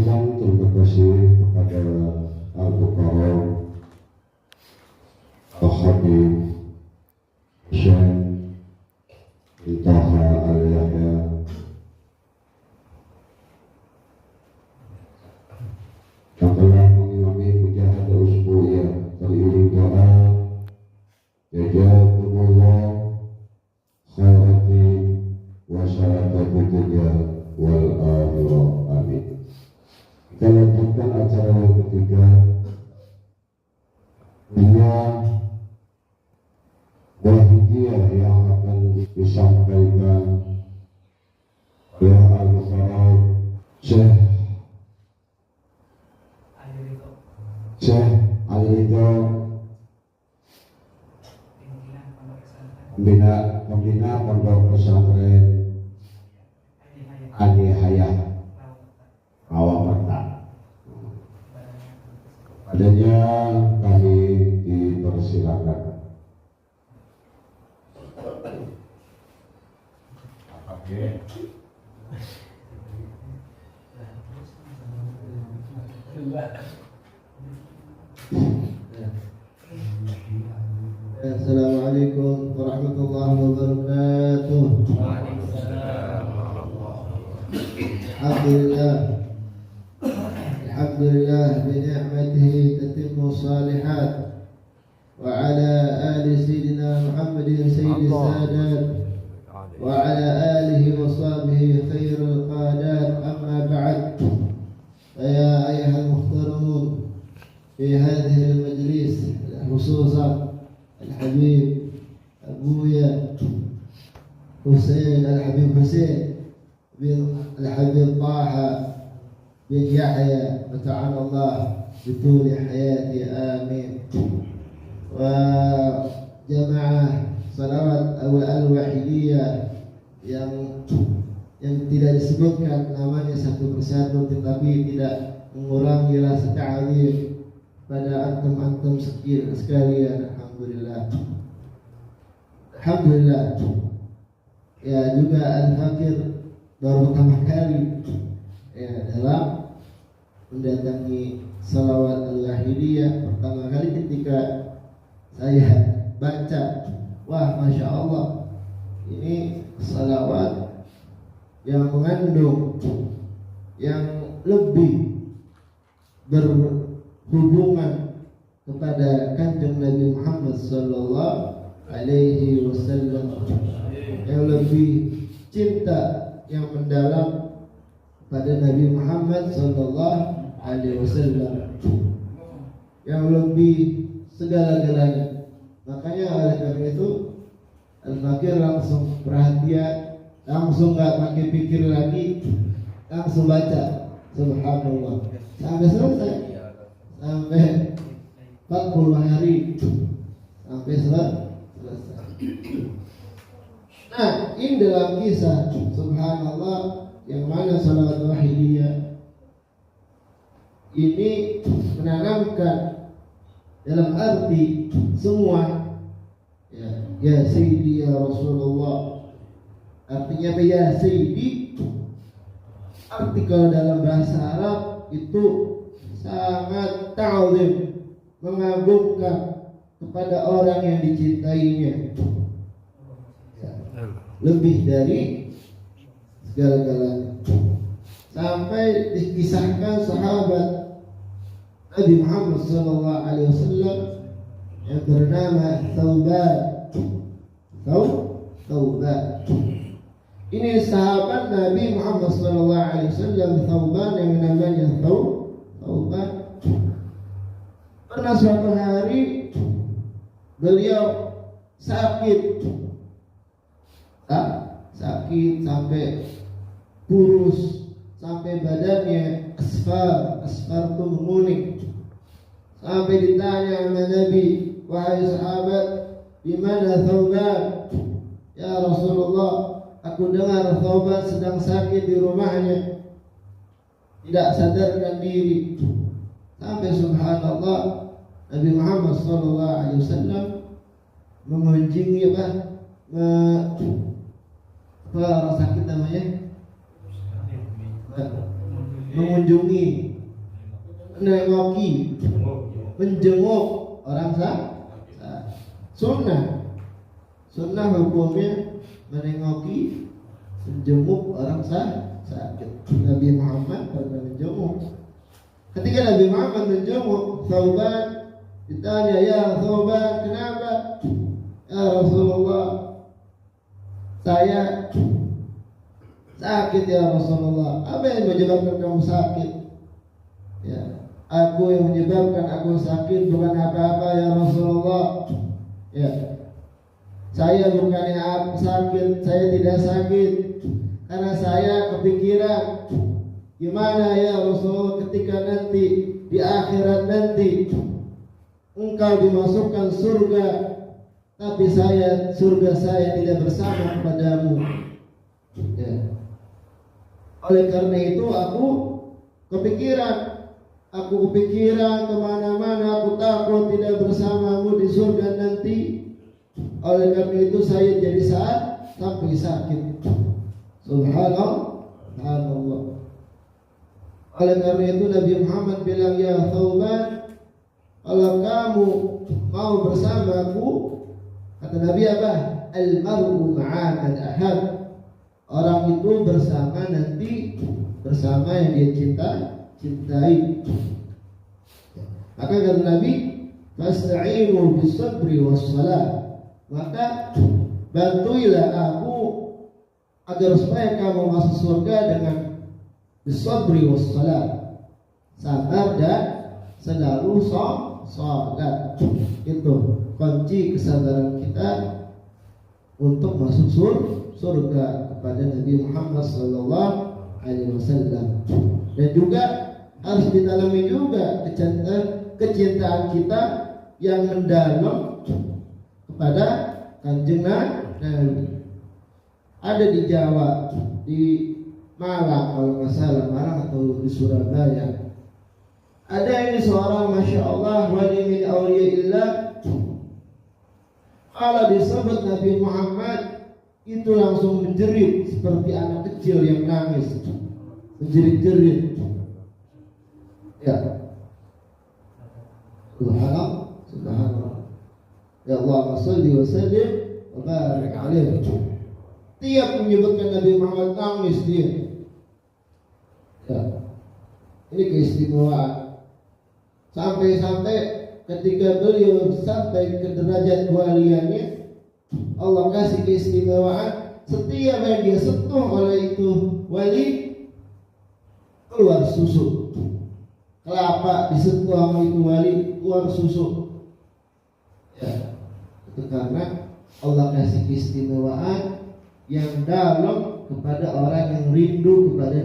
Awalan terima kasih kepada Al-Mukarram Al-Habib Syekh Intaha Al-Yahya yang telah mengimami mujahadah usbu'iyah teriring doa jazakumullah khairati wa syaratati dunya wal akhirah, amin. Kita lanjutkan acara yang ketiga, wahidiyah yang akan disampaikan oleh Al-Mukarram Syekh Ali-Ridho, pembina pondok pesantren Ani Hayah Rawamerta. Padanya kami dipersilakan. Assalamualaikum warahmatullahi wabarakatuh. Alhamdulillah bi ni'matihi tatimmu shalihat wa ala ali sayyidina Muhammadin sayyidis sadat wa ala alihi wa sahbihi khairul qadat, amma ba'd. Ya ayyuhal muhtaramun fi hadhihi al-majlis, khususan Al-Habib Abuya Husain Al-Habib Husain bin Al-Habib Taha bin Yahya, wata'ala Allah bituli hayati, amin. Wa jamaah salawat al-wahidiyah yang tidak disebutkan namanya satu persatu, tetapi tidak mengurangi rasa ta'zim pada antum-antum sekalian. Alhamdulillah. Ya, juga Al-Fakir baru pertama kali dalam mendatangi salawat al-wahidiyah. Pertama kali ketika saya baca, wah, Masya Allah, ini salawat yang mengandung, yang lebih berhubungan kepada kanjeng Nabi Muhammad sallallahu alaihi wasallam, yang lebih cinta yang mendalam pada Nabi Muhammad sallallahu alaihi wasallam, yang lebih segala-galanya. Makanya oleh karena itu Al-Fakir langsung perhatian, langsung gak pakai pikir lagi, langsung baca. Subhanallah, sampai selesai, sampai 40 hari sampai selesai. Nah, ini dalam kisah subhanallah yang mana salawat wahidiyah ini menanamkan dalam arti semua ya Sayyidi ya Rasulullah. Artinya apa ya Sayyidi? Arti kalau dalam bahasa Arab itu sangat ta'zim, mengagungkan kepada orang yang dicintainya, lebih dari segala-galanya. Sampai dikisahkan sahabat Nabi Muhammad SAW yang bernama Thawban. Ini sahabat Nabi Muhammad SAW, Thawban, yang namanya Thawban. Pernah suatu hari beliau sakit sampai kurus, sampai badannya asfar itu menguning. Sampai ditanya oleh Nabi, wahai sahabat, di mana Thawban? Ya Rasulullah, aku dengar Thawban sedang sakit di rumahnya, tidak sadarkan diri. Sampai subhanallah Nabi Muhammad SAW mengunjungi apa sakit namanya? mengunjungi, menengoki, menjenguk orang sunnah. Sunnah hukumnya menengoki, menjenguk orang sakit. Nabi Muhammad pernah menjenguk. Ketika Nabi Muhammad menjenguk Thauban, ditanya, ya Thauban, kenapa? Ya Rasulullah, saya sakit ya Rasulullah. Apa yang menyebabkan kamu sakit? Ya, aku yang menyebabkan aku sakit bukan apa-apa ya Rasulullah. Ya, saya bukannya sakit, saya tidak sakit karena saya kepikiran gimana ya Rasulullah ketika nanti di akhirat nanti engkau dimasukkan surga, tapi surga saya tidak bersama padamu. Ya. Oleh karena itu aku kepikiran kemana-mana, aku takut tidak bersamamu di surga nanti. Oleh karena itu saya jadi sampai sakit. Subhanallah. Oleh karena itu Nabi Muhammad bilang, ya Thauban, kalau kamu mau bersamaku, kata Nabi apa? Al-mar'u ma'a man ahab. Orang itu bersama yang dia cintai. Maka kata Nabi, fasta'inu bis-sabri was-salah. Maka bantuilah aku agar supaya kamu masuk surga dengan bis-sabri was-salah, sabar dan selalu salat. Itu kunci kesabaran kita untuk masuk surga kepada Nabi Muhammad sallallahu alaihi wasallam. Dan juga harus ditanami juga kecintaan kita yang mendalam kepada Kanjeng Nabi. Ada di Jawa, di Malang kalau nggak salah, Malang atau di Surabaya. Ada ini seorang Masya Allah wali min awliyaillah. Kalau disebut Nabi Muhammad itu langsung menjerit seperti anak kecil yang nangis, menjerit-jerit. Ya, Subhanallah. Ya Allah, sholli wa sallim wa barik alaihi. Tiap menyebutkan Nabi Muhammad nangis dia. Ya, ini keistimewaan. Sampai-sampai ketika beliau sampai ke derajat waliannya, Allah kasih keistimewaan. Setiap yang dia sentuh oleh itu wali, keluar susu. Kelapa disentuh sama itu wali, keluar susu. Ya, itu karena Allah kasih keistimewaan yang dalam kepada orang yang rindu kepada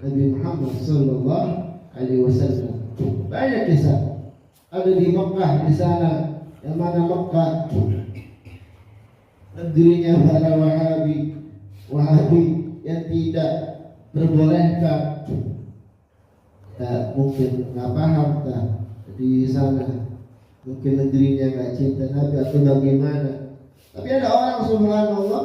Nabi Muhammad sallallahu alaihi wasallam. Banyak kisah. Ada di Mekah di sana, yang mana Mekah negerinya para Wahabi yang tidak berbolehkan. Ya, mungkin nggak paham tak di sana. Mungkin negerinya nggak cinta Nabi atau bagaimana. Tapi ada orang subhanallah,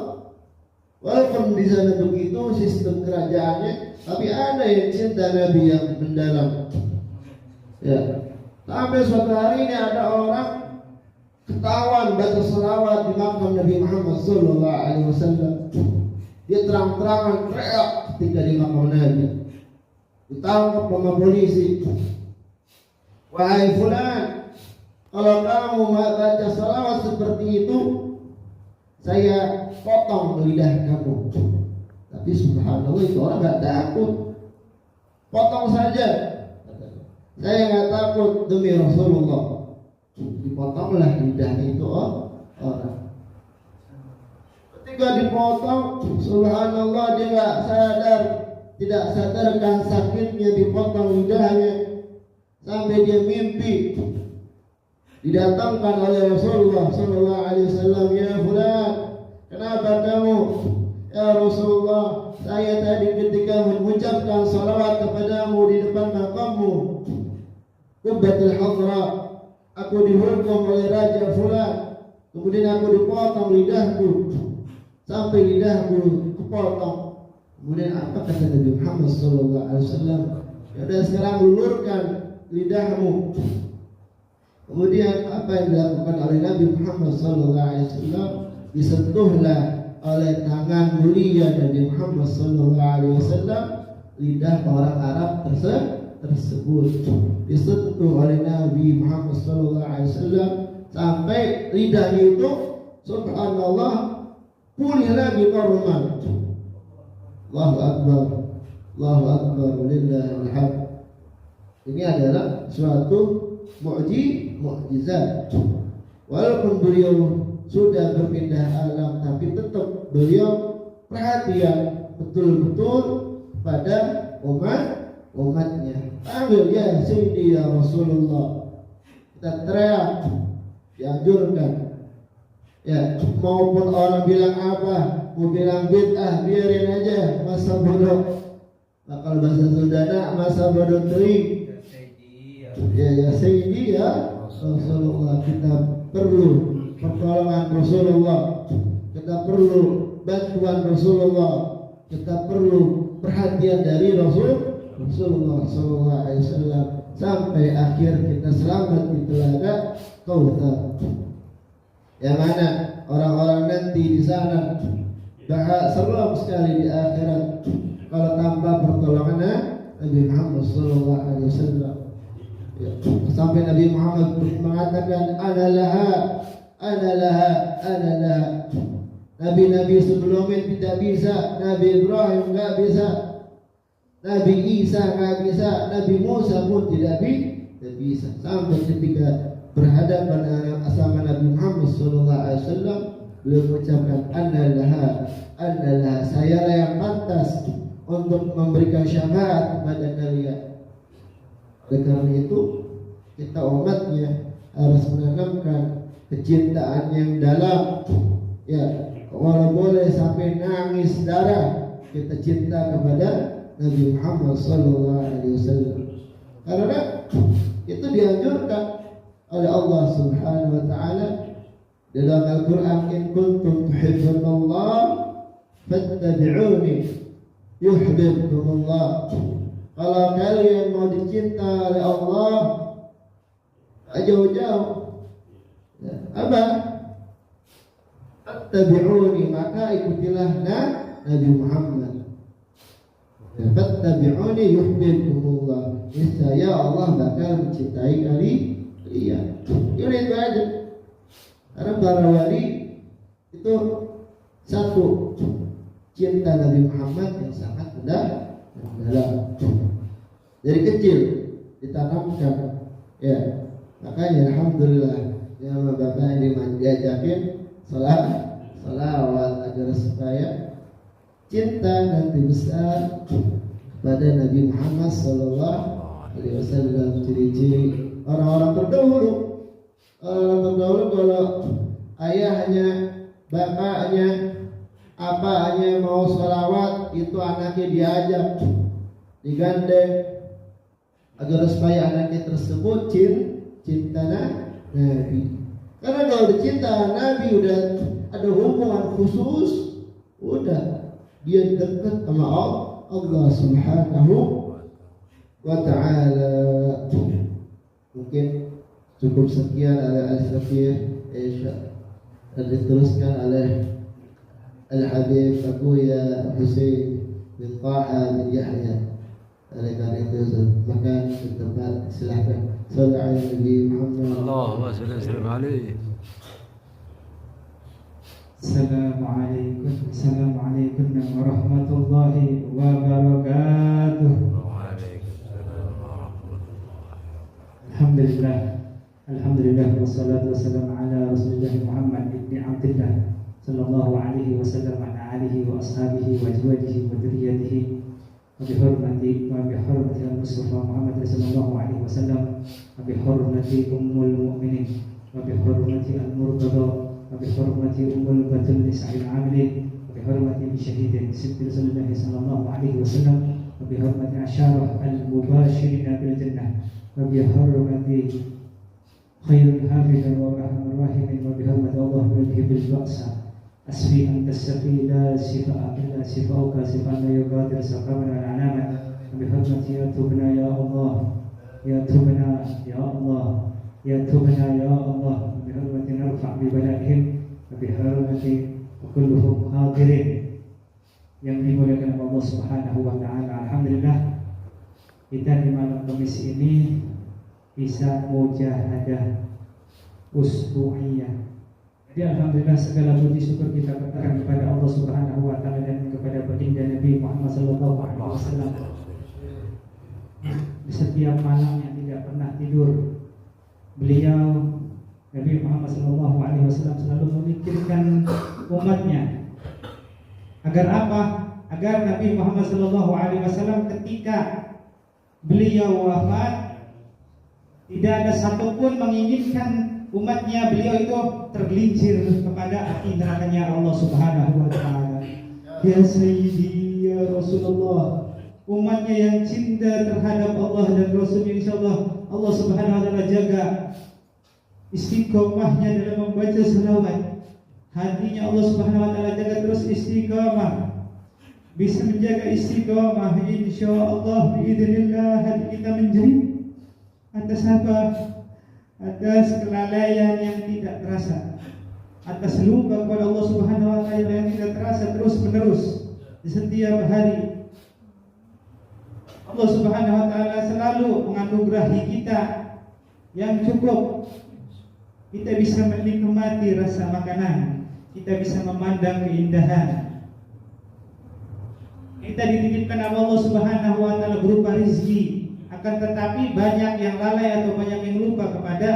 walaupun di sana begitu sistem kerajaannya, tapi ada yang cinta Nabi yang mendalam. Ya, sampai suatu hari ini ada orang ketahuan baca selawat di makam Nabi Muhammad sallallahu alaihi wasallam. Dia terang-terangan teriak ketika di makam Nabi. Ditangkap sama polisi. Wahai fulan, kalau kamu baca selawat seperti itu, saya potong lidah kamu. Tapi subhanallah itu orang gak takut. Potong saja. Saya gak takut demi Rasulullah. Dipotonglah lidah itu orang. Ketika dipotong, subhanallah dia gak sadar, tidak sadarkan sakitnya dipotong lidahnya. Sampai dia mimpi didatangkan oleh Rasulullah sallallahu alaihi wasallam, ya fulan, kenapa kamu? Ya Rasulullah, saya tadi ketika mengucapkan salawat kepadamu di depan makammu Qubbatul Hadra, aku dihukum oleh Raja fulan, kemudian aku dipotong lidahku sampai lidahku kepotong. Kemudian apa kata Nabi Muhammad sallallahu alaihi wasallam? Ya udah sekarang ulurkan lidahmu. Kemudian apa yang dilakukan oleh Nabi Muhammad SAW, disentuhlah oleh tangan mulia Nabi Muhammad SAW lidah orang Arab tersebut, disentuh oleh Nabi Muhammad SAW sampai lidahnya itu subhanallah pulih lagi normal. Allahu Akbar, Allahu Akbar, walillahil hamd. Ini adalah suatu mukjizat. Walaupun beliau sudah berpindah alam, tapi tetap beliau perhatian betul-betul pada umatnya. Panggil ya Sayyidi ya Rasulullah. Kita teriak, dianjurkan. Ya, maupun orang bilang apa, mau bilang bid'ah, biarin aja, masa bodoh. Nah, kalau bahasa Sundana, masa bodoh teri. Ya Sayyidi ya Rasulullah. Kita perlu pertolongan Rasulullah, kita perlu bantuan Rasulullah, kita perlu perhatian dari Rasulullah SAW sampai akhir kita selamat di telaga Kautsar. Yang mana orang-orang nanti di sana bakal seram sekali di akhirat kalau tanpa pertolongan Nabi Muhammad SAW. Ya, sampai Nabi Muhammad mengatakan ana laha. Nabi-nabi sebelumnya tidak bisa, Nabi Ibrahim enggak bisa, Nabi Isa enggak bisa, Nabi Musa pun tidak bisa. Sampai ketika berhadapan sama Nabi Muhammad SAW, beliau mengucapkan ana laha, saya lah yang pantas untuk memberikan syafaat kepada kalian. Oleh karena itu kita umatnya harus menanamkan kecintaan yang dalam. Ya, walau boleh sampai nangis darah, kita cinta kepada Nabi Muhammad SAW. Karena itu dianjurkan oleh Allah Subhanahu Wa Taala dalam Al-Quran. In kuntum tuhibbunallah fattabi'uni yuhibbukumullah. Kalau kalian mau dicinta oleh Allah, jauh-jauh, ya, apa? Fattabi'uni, maka ikutilah Nabi Muhammad. Ya, fattabi'uni yuhibbukumullah. Niscaya Allah bakal mencintai kalian. Ini itu aja. Karena para wali itu satu, cinta Nabi Muhammad yang sangat mendalam. Dari kecil ditanamkan, ya. Makanya alhamdulillah ya bapak yang diajakin salawat agar supaya cinta nanti besar pada Nabi Muhammad SAW. Ciri-ciri orang-orang terdahulu, kalau ayahnya, bapaknya, apanya mau salawat, itu anaknya diajak, digandeng agar supaya anaknya tersebut cinta Nabi. Karena kalau dicinta Nabi udah ada hubungan khusus, udah dia dekat sama Allah Subhanahu Wa Taala. Mungkin cukup sekian ala al-Safir, dan diteruskan oleh Al-Habib Abuya Husain bin Taha bin Yahya. Oleh karena itu maka tempat silahkan sallallahu alaihi Muhammad. Allahumma salli wa sallim alaihi. Assalamualaikum warahmatullahi wabarakatuh. Alhamdulillah wassalatu wassalamu ala Rasulillah Muhammad ibni Abdillah sallallahu alaihi wasallam wa ala alihi wa ashabihi wa azwajihi wa dzurriyyatihi wa bihurmati al-Mustafa Muhammad sallallahu alaihi wasallam wa bihurmati ummul mu'minin wa bihurmati al-murtada wa bihurmati ummul batul nisa'il amilin wa bihurmati syahidin siddi Rasulullah sallallahu alaihi wasallam wa bihurmati asyarah al-mubashirin bil jannah wa bihurmati khairul hafidhan wa rahman rahimin wa bihurmati Allah bil ba'sa asfi an tastafi la shifa'a illa shifa'uka shifa'an la yughadiru saqaman wa alama بحرمة يا تبنا يا الله يا تبنا يا الله يا تبنا يا الله بحرمة نرفع ببلائهم وبحرمة كلهم حاضرين yang dimuliakan Allah Subhanahu wa taala. Alhamdulillah kita di malam Kamis ini bisa mujahadah usbu'iyah. Jadi alhamdulillah segala puji syukur kita katakan kepada Allah Subhanahu wa taala dan kepada baginda Nabi Muhammad sallallahu alaihi wasallam. Di setiap malam yang tidak pernah tidur, beliau Nabi Muhammad sallallahu alaihi wasallam selalu memikirkan umatnya. Agar apa? Agar Nabi Muhammad sallallahu alaihi wasallam ketika beliau wafat tidak ada satupun menginginkan umatnya beliau itu tergelincir kepada api nerakanya Allah Subhanahu wa taala. Ya Sayyidi ya Rasulullah, umatnya yang cinta terhadap Allah dan Rasulnya, insyaallah Allah Subhanahu wa taala jaga istiqomahnya dalam membaca salawat. Hatinya Allah Subhanahu wa taala jaga terus istiqamah. Bisa menjaga istiqamah insyaallah biidznillah hati kita menjadi atas apa? Atas kelalaian yang tidak terasa, atas luka kepada Allah Subhanahu wa taala yang tidak terasa terus menerus di setiap hari. Allah Subhanahu wa taala selalu menganugerahi kita yang cukup. Kita bisa menikmati rasa makanan, kita bisa memandang keindahan. Kita dititipkan Allah Subhanahu wa taala berupa rezeki, akan tetapi banyak yang lalai atau banyak yang lupa kepada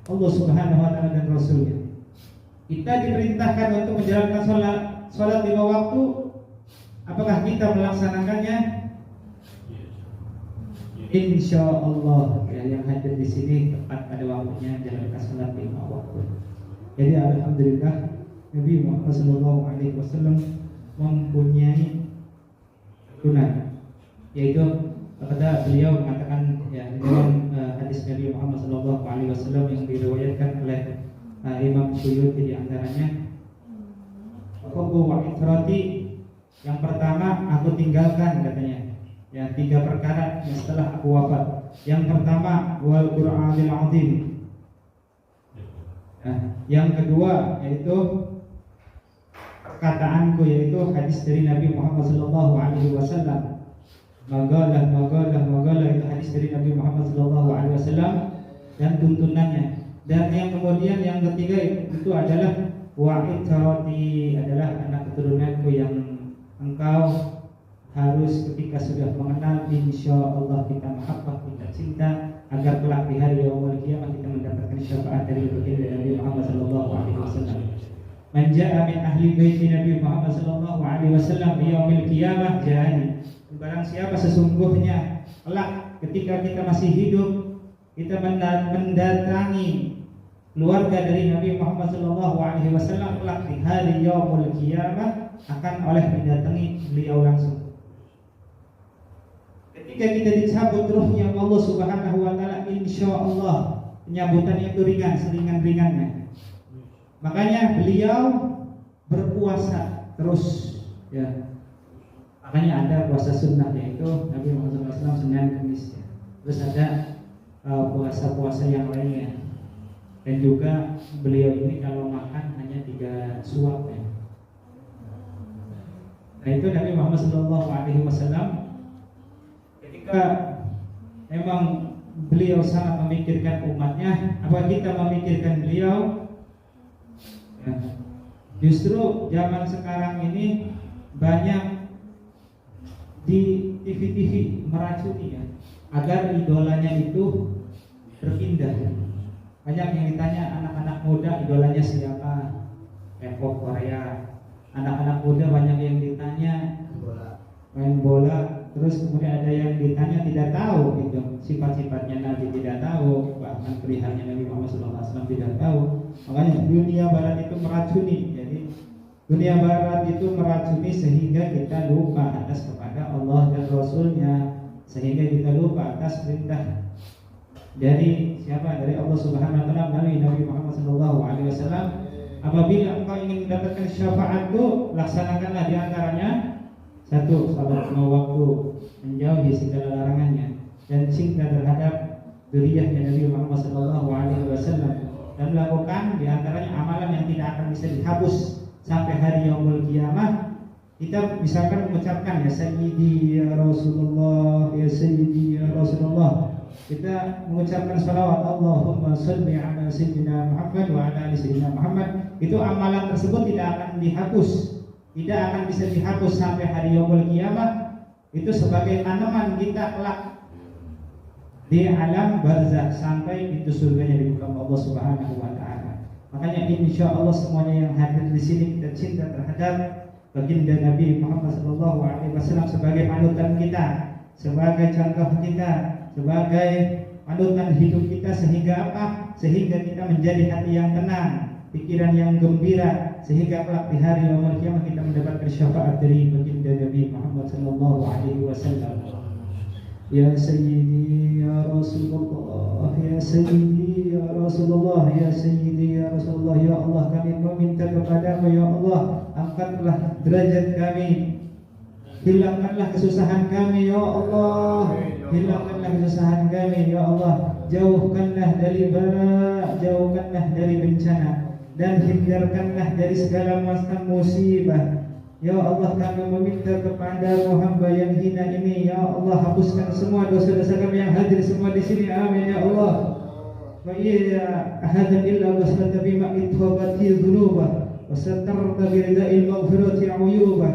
Allah Subhanahu wa taala dan Rasulnya. Kita diperintahkan untuk menjalankan salat 5 waktu. Apakah kita melaksanakannya? Insyaallah ya, yang hadir di sini tepat pada waktunya jalankan salat 5 waktu. Jadi alhamdulillah Nabi Muhammad sallallahu alaihi wasallam mempunyai tunai, yaitu pada beliau mengatakan ya dalam hadis Nabi Muhammad sallallahu alaihi wasallam yang diriwayatkan oleh Imam Suyuti di antaranya, "Qawlu wa itrati," yang pertama aku tinggalkan katanya ya 3 perkara yang setelah aku wafat. Yang pertama wal Qur'anil azim. Yang kedua yaitu perkataanku, yaitu hadis dari Nabi Muhammad sallallahu alaihi wasallam. Magalah itu hadis dari Nabi Muhammad sallallahu alaihi wasallam dan tuntunannya. Dan yang kemudian yang ketiga itu adalah wa'itrati, adalah anak keturunanku yang engkau harus ketika sudah mengenal insyaallah kita mahabbah, kita cinta, agar kelak di hari yaumul qiyamah kita mendapatkan syafaat dari baginda Nabi Muhammad sallallahu alaihi wasallam. Man jaa min ahli baiti Nabi Muhammad sallallahu alaihi wasallam di yaumil qiyamah ja'ani. Barang siapa sesungguhnya kelak ketika kita masih hidup kita mendatangi keluarga dari Nabi Muhammad sallallahu alaihi wasallam, kelak di hari yaumul qiyamah akan oleh mendatangi beliau langsung. Ketika kita dicabut ruhnya Allah Subhanahu wa taala, insyaallah penyambutannya itu ringan, seringan-ringannya. Makanya beliau berpuasa terus ya. Makanya ada puasa sunnah, yaitu Nabi Muhammad SAW Senin Kamis ya. Terus ada puasa-puasa yang lainnya. Dan juga beliau ini kalau makan hanya 3 suap ya. Nah itu Nabi Muhammad SAW ketika memang beliau sangat memikirkan umatnya. Apa kita memikirkan beliau? Ya. Justru zaman sekarang ini banyak di TV meracuni ya, agar idolanya itu berpindah. Banyak yang ditanya anak-anak muda idolanya siapa? K-pop Korea. Anak-anak muda banyak yang ditanya main bola. Terus kemudian ada yang ditanya tidak tahu gitu, sifat-sifatnya Nabi tidak tahu, bahkan perihalnya Nabi Muhammad SAW tidak tahu. Makanya dunia barat itu meracuni. Jadi dunia barat itu meracuni sehingga kita lupa atas kepada Allah dan Rasulnya, sehingga kita lupa atas perintah dari siapa? Dari Allah Subhanahu wa taala melalui Nabi Muhammad SAW. Apabila engkau ingin mendapatkan syafaatku, laksanakanlah di antaranya Satu, salat lima waktu, menjauhi segala larangannya, dan cinta terhadap dzurriyyahnya Nabi Muhammad SAW, dan melakukan diantaranya amalan yang tidak akan bisa dihapus sampai hari yaumul qiyamah. Kita misalkan mengucapkan ya Sayyidi ya Rasulullah, ya Sayyidi ya Rasulullah. Kita mengucapkan salawat Allahumma sholli ala Sayyidina Muhammad wa ala ali Sayyidina Muhammad. Itu amalan tersebut tidak akan dihapus, tidak akan bisa dihapus sampai hari yaumul qiyamah. Itu sebagai tanaman kita kelak di alam barzakh sampai pintu surganya dibuka Allah Subhanahu wa taala. Makanya insya Allah semuanya yang hadir di sini kita cinta terhadap baginda Nabi Muhammad SAW sebagai panutan kita, sebagai contoh kita, sebagai panutan hidup kita, sehingga apa? Sehingga kita menjadi hati yang tenang, pikiran yang gembira, sehingga kelak di hari yaumul qiyamah kita mendapatkan syafaat dari baginda Nabi Muhammad SAW. Ya Sayyidi ya Rasulullah, ya Sayyidi ya Rasulullah, ya Sayyidi ya Rasulullah. Ya Allah, kami meminta kepadamu ya Allah, angkatlah derajat kami, hilangkanlah kesusahan kami ya Allah, hilangkanlah kesusahan kami ya Allah, jauhkanlah dari bala, jauhkanlah dari bencana, dan hindarkanlah dari segala macam musibah. Ya Allah, kami meminta kepada hamba yang hina ini, ya Allah, hapuskan semua dosa-dosa kami yang hadir semua di sini, amin ya Allah. Wa iya ahadan illa waslata bima ithabati dzunubah wa satarta bi rida'il maghfirati uyubah.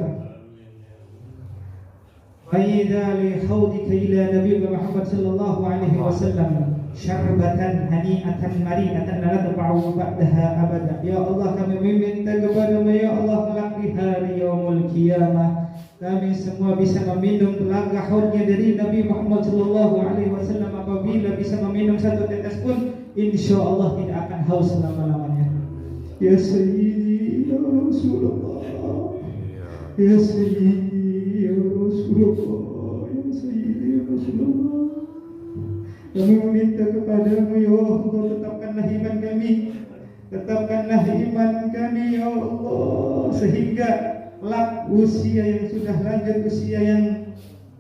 Wa idza li haudika ila nabi Muhammad sallallahu alaihi wasallam syarbatan hani'atan mari'atan la tadfa'u ba'daha abada. Ya Allah, kami meminta kepadamu ya Allah, kelak di hari yaumul qiyamah kami semua bisa meminum telaga haudnya dari Nabi Muhammad sallallahu alaihi wasallam. Apabila bisa meminum satu tetes pun, insya Allah tidak akan haus selama-lamanya. Ya Sayyidi ya Rasulullah, ya Sayyidi ya Rasulullah, ya Sayyidi ya Rasulullah. Kami meminta kepadamu ya Allah, tetapkanlah iman kami, tetapkanlah iman kami ya Allah, sehingga kelak usia yang sudah lanjut, usia yang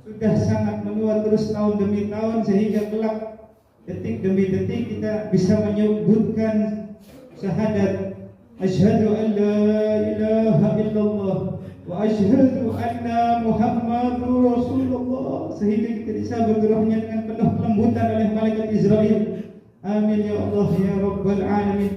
sudah sangat menua terus tahun demi tahun, sehingga kelak detik demi detik kita bisa menyebutkan syahadat asyhadu an la ilaha illallah wa asyhadu anna Muhammadur Rasulullah, sehingga kita bisa bergeraknya dengan penuh kelembutan oleh malaikat Israel. Amin ya Allah ya Rabbal Alamin.